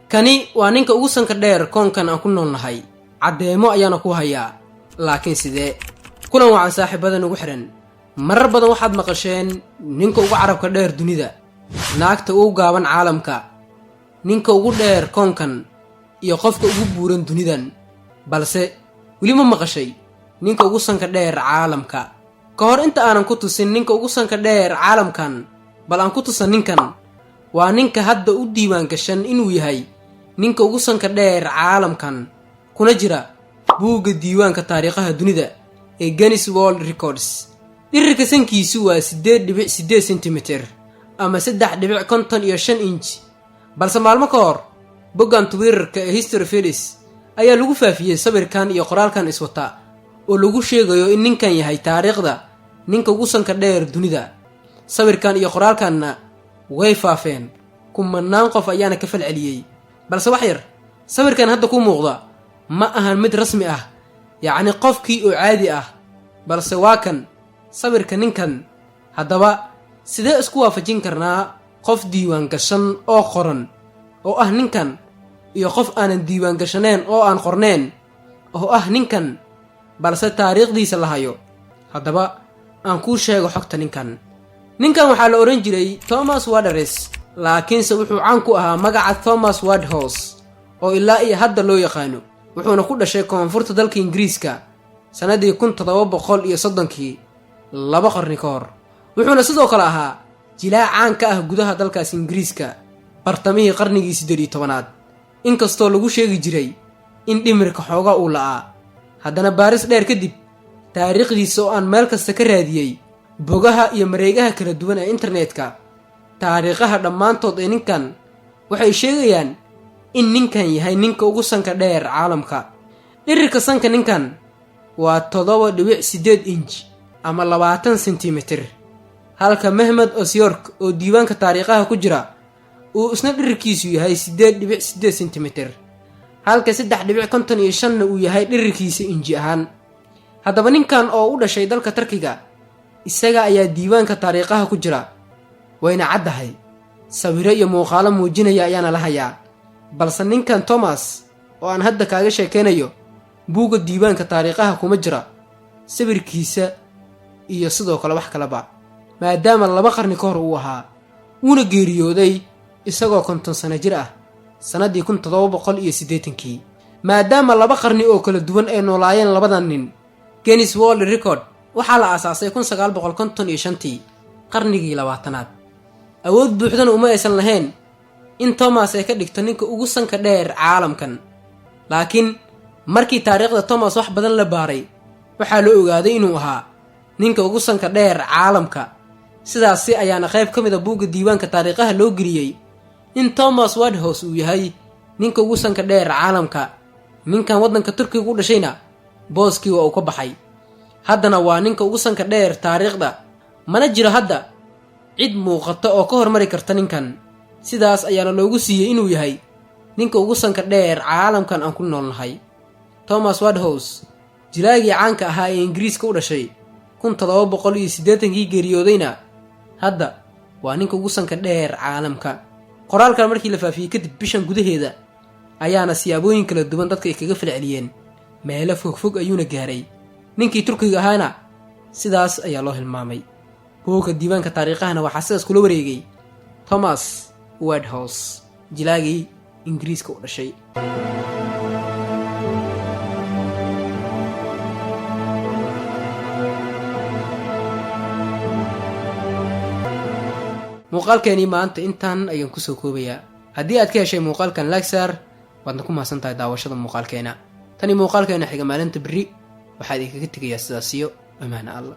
kani waa ninka ugu sanka dheer koonkan aan ku noolnahay caddeemo ayaana ku hayaa laakiin sidee kulan wacan saaxiibadan ugu xiran marar badan waxaad maqasheen ninka ugu carabka dheer dunida naagta ugu gaaban caalamka ninka ugu dheer koonkan iyo qofka ugu buuran dunidan balse weli ma maqashay ninka ugu sanka dheer caalamka ka hor inta aanan ku tusin ninka ugu sanka dheer caalamkan bal aan ku tusan ninkan waa ninka hadda u diiwaan gashan inuu yahay ninka ugu sanka dheer caalamkan kuna jira buugga diiwaanka taariikhaha dunida ee Guinness World Records. dhirirka sankiisu waa 8.8 centimeter ama 3.55 inch balse maalmo ka hor boggan Twitterka ee History Felix ayaa lagu faafiyay sawirkan iyo qoraalkan iswata oo lagu sheegayo in ninkan yahay taariikhda ninka ugu sanka dheer dunida. sawirkan iyo qoraalkanna way faafeen kumanaan qof ayaana ka falceliyay balse wax yar sawirkan hadda ku muuqda ma ahan mid rasmi ah yacni qofkii oo caadi ah balse waa kan sawirka ninkan. haddaba sidee isku waafajin karnaa qof diiwaan gashan oo qoran oo ah ninkan iyo qof aanan diiwaan gashaneen oo aan qorneen oo ah ninkan balse taariikhdiisa la hayo? haddaba aan kuu sheego xogta ninkan waxaa la oran jiray Thomas Wardres laakiinse wuxuu caan ku ahaa magaca Thomas Wardhouse oo ilaa iyo hadda loo yaqaano. wuxuuna ku dhashay koonfurta dalka Ingiriiska sanadii 1730 laba qarni ka hor. wuxuuna sidoo kale ahaa jilaa caan ka ah gudaha dalkaas Ingiriiska bartamihii qarnigii 18aad inkastoo lagu sheegi jiray in dhimirka xooga uu la'aa. haddana baaris dheer kadib taariikhdiisa oo aan meel kasta ka raadiyay bogaha iyo mareegaha kala duwan ee internetka taariikhaha dhammaantood ee ninkan waxay sheegayaan in ninkan yahay ninka ugu sanka dheer caalamka. dhirirka sanka ninkan waa 7.8 inch ama 20 centimeter halka Mehmed Osyork oo diiwaanka taariikhaha ku jira uu isna dhirirkiisu yahay 8.8 centimeter halka 3.55 uu yahay dhirirkiisa inji ahaan. haddaba ninkan oo u dhashay dalka Turkiga isaga ayaa diiwaanka taariikhaha ku jira wayna caddahay sawiro iyo muuqaalo muujinaya ayaana la hayaa. balse ninkan Thomas oo aan hadda kaaga sheekeynayo buugga diiwaanka taariikhaha kuma jira sawirkiisa iyo sidoo kale wax kaleba maadaama laba qarni ka hor uu ahaa uuna geeriyooday isagoo 50 sano jir ah sanadii 1780. maadaama laba qarni oo kala duwan ay noolaayeen labadan nin Guinness World Record waxaa la aasaasay 1955 qarnigii 20aad. awood buuxdana uma aysan lahayn in Thomas ay ka dhigto ninka ugu sanka dheer caalamkan. laakiin markii taariikhda Thomas wax badan la baaray waxaa la ogaaday inuu ahaa ninka ugu sanka dheer caalamka. sidaas ayaana qayb ka mid ah buugga diiwaanka taariikhaha loo geliyay in Thomas Wardhouse uu yahay ninka ugu sanka dheer caalamka. ninkan waddanka Turkiga u dhashayna booskii waa uu ka baxay haddana waa ninka ugu sanka dheer taariikhda. mana jiro hadda cid muuqata oo ka hormari karta ninkan. sidaas ayaana loogu siiyey inuu yahay ninka ugu sanka dheer caalamkan aan ku noolnahay. Thomas Wardhouse jilaagii caanka ahaa ee Ingiriiska u dhashay 1780 geeriyoodayna hadda waa ninka ugu sanka dheer caalamka. qoraalkan markii la faafiyay kadib bishan gudaheeda ayaana siyaabooyin kala duwan dadka ay kaga falceliyeen meelo fogfog ayuuna gaaray. ninkii Turkiga ahaana sidaas ayaa loo hilmaamay. buugga diiwaanka taariikhahana waxaa sidaas kula wareegay Thomas Wardhouse jilaagii Ingiriiska u dhashay. muuqaalkeeni maanta intaan ayaan ku soo koobayaa. haddii aad ka heshay muuqaalkan like saar waadna ku mahadsan tahay daawashada muuqaalkeena. tani muuqaalkeena xiga maalinta berri waxaad idinkaga tegayaa sidaasiyo amaana Allah.